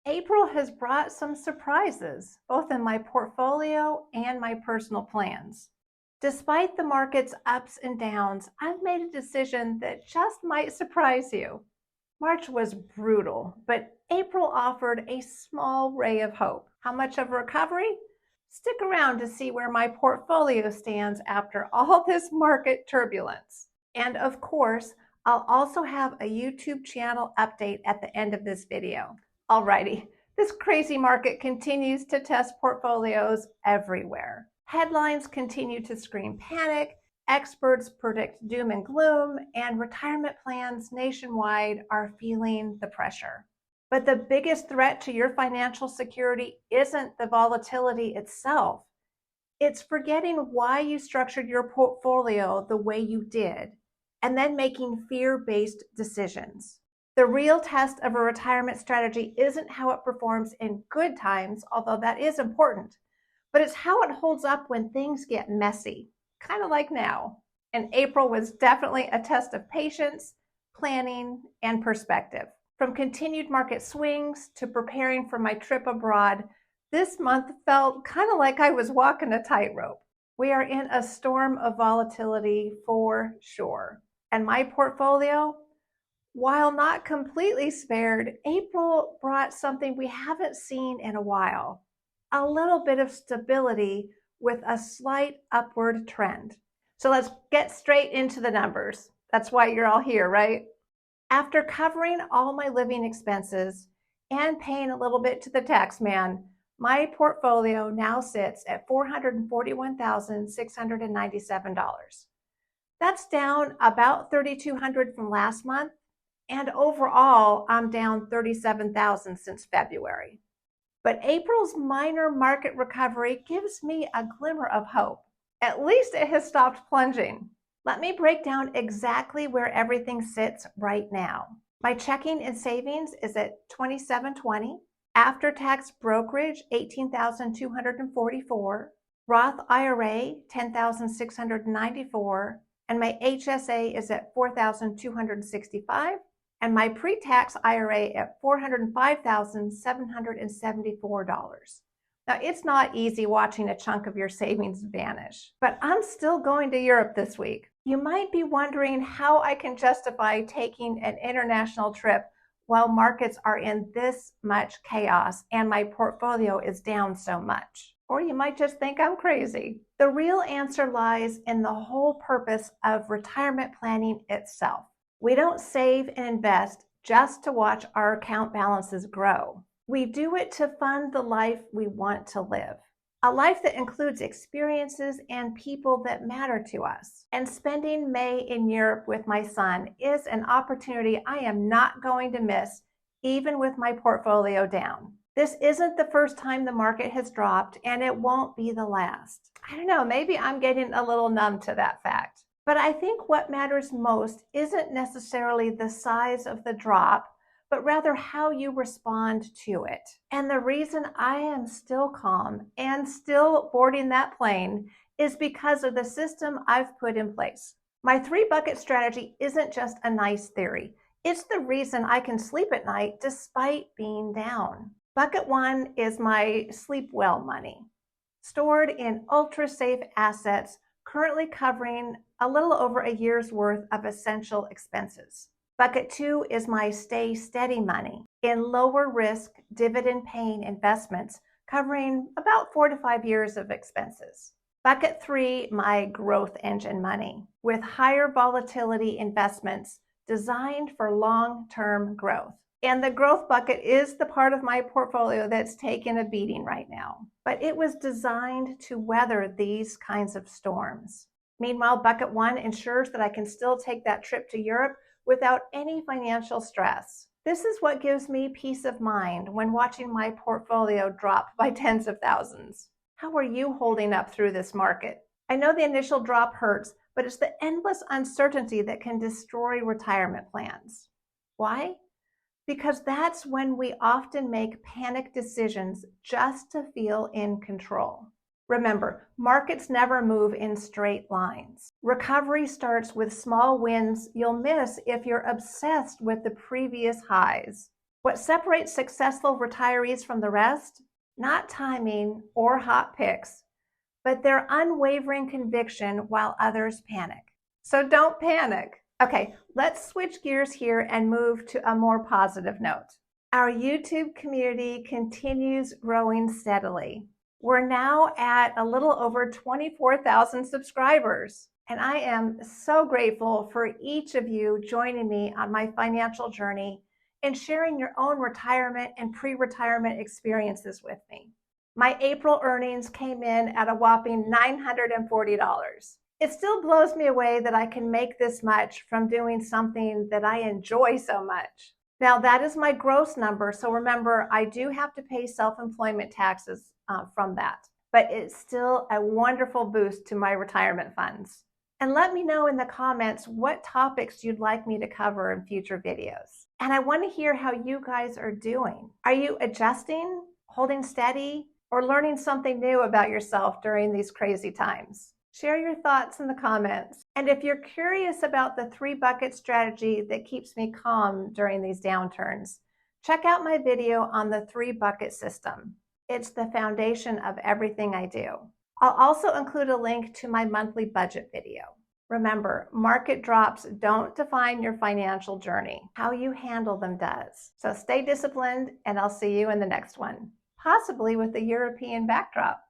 April has brought some surprises, both in my portfolio and my personal plans. Despite the market's ups and downs, I've made a decision that just might surprise you. March was brutal, but April offered a small ray of hope. How much of a recovery? Stick around to see where my portfolio stands after all this market turbulence. And of course, I'll also have a YouTube channel update at the end of this video. Alrighty, this crazy market continues to test portfolios everywhere. Headlines continue to scream panic, experts predict doom and gloom, and retirement plans nationwide are feeling the pressure. But the biggest threat to your financial security isn't the volatility itself. It's forgetting why you structured your portfolio the way you did, and then making fear-based decisions. The real test of a retirement strategy isn't how it performs in good times, although that is important, but it's how it holds up when things get messy, kind of like now. And April was definitely a test of patience, planning, and perspective. From continued market swings to preparing for my trip abroad, this month felt kind of like I was walking a tightrope. We are in a storm of volatility for sure. And my portfolio, while not completely spared, April brought something we haven't seen in a while. A little bit of stability with a slight upward trend. So let's get straight into the numbers. That's why you're all here, right? After covering all my living expenses and paying a little bit to the tax man, my portfolio now sits at $441,697. That's down about $3,200 from last month, and overall, I'm down $37,000 since February. But April's minor market recovery gives me a glimmer of hope. At least it has stopped plunging. Let me break down exactly where everything sits right now. My checking and savings is at $2,720. After-tax brokerage, $18,244. Roth IRA, $10,694. And my HSA is at $4,265. And my pre-tax IRA at $405,774. Now, it's not easy watching a chunk of your savings vanish, but I'm still going to Europe this week. You might be wondering how I can justify taking an international trip while markets are in this much chaos and my portfolio is down so much. Or you might just think I'm crazy. The real answer lies in the whole purpose of retirement planning itself. We don't save and invest just to watch our account balances grow. We do it to fund the life we want to live. A life that includes experiences and people that matter to us. And spending May in Europe with my son is an opportunity I am not going to miss, even with my portfolio down. This isn't the first time the market has dropped, and it won't be the last. I don't know, maybe I'm getting a little numb to that fact. But I think what matters most isn't necessarily the size of the drop, but rather how you respond to it. And the reason I am still calm and still boarding that plane is because of the system I've put in place. My 3-bucket strategy isn't just a nice theory. It's the reason I can sleep at night despite being down. Bucket 1 is my sleep well money, stored in ultra-safe assets, currently covering a little over a year's worth of essential expenses. Bucket 2 is my stay steady money in lower risk, dividend paying investments, covering about 4 to 5 years of expenses. Bucket 3, my growth engine money with higher volatility investments designed for long-term growth. And the growth bucket is the part of my portfolio that's taken a beating right now, but it was designed to weather these kinds of storms. Meanwhile, bucket 1 ensures that I can still take that trip to Europe without any financial stress. This is what gives me peace of mind when watching my portfolio drop by tens of thousands. How are you holding up through this market? I know the initial drop hurts, but it's the endless uncertainty that can destroy retirement plans. Why? Because that's when we often make panic decisions just to feel in control. Remember, markets never move in straight lines. Recovery starts with small wins you'll miss if you're obsessed with the previous highs. What separates successful retirees from the rest? Not timing or hot picks, but their unwavering conviction while others panic. So don't panic. Okay, let's switch gears here and move to a more positive note. Our YouTube community continues growing steadily. We're now at a little over 24,000 subscribers, and I am so grateful for each of you joining me on my financial journey and sharing your own retirement and pre-retirement experiences with me. My April earnings came in at a whopping $940. It still blows me away that I can make this much from doing something that I enjoy so much. Now, that is my gross number, so remember, I do have to pay self-employment taxes from that, but it's still a wonderful boost to my retirement funds. And let me know in the comments what topics you'd like me to cover in future videos. And I want to hear how you guys are doing. Are you adjusting, holding steady, or learning something new about yourself during these crazy times? Share your thoughts in the comments. And if you're curious about the 3-bucket strategy that keeps me calm during these downturns, check out my video on the 3-bucket system. It's the foundation of everything I do. I'll also include a link to my monthly budget video. Remember, market drops don't define your financial journey. How you handle them does. So stay disciplined, and I'll see you in the next one, possibly with a European backdrop.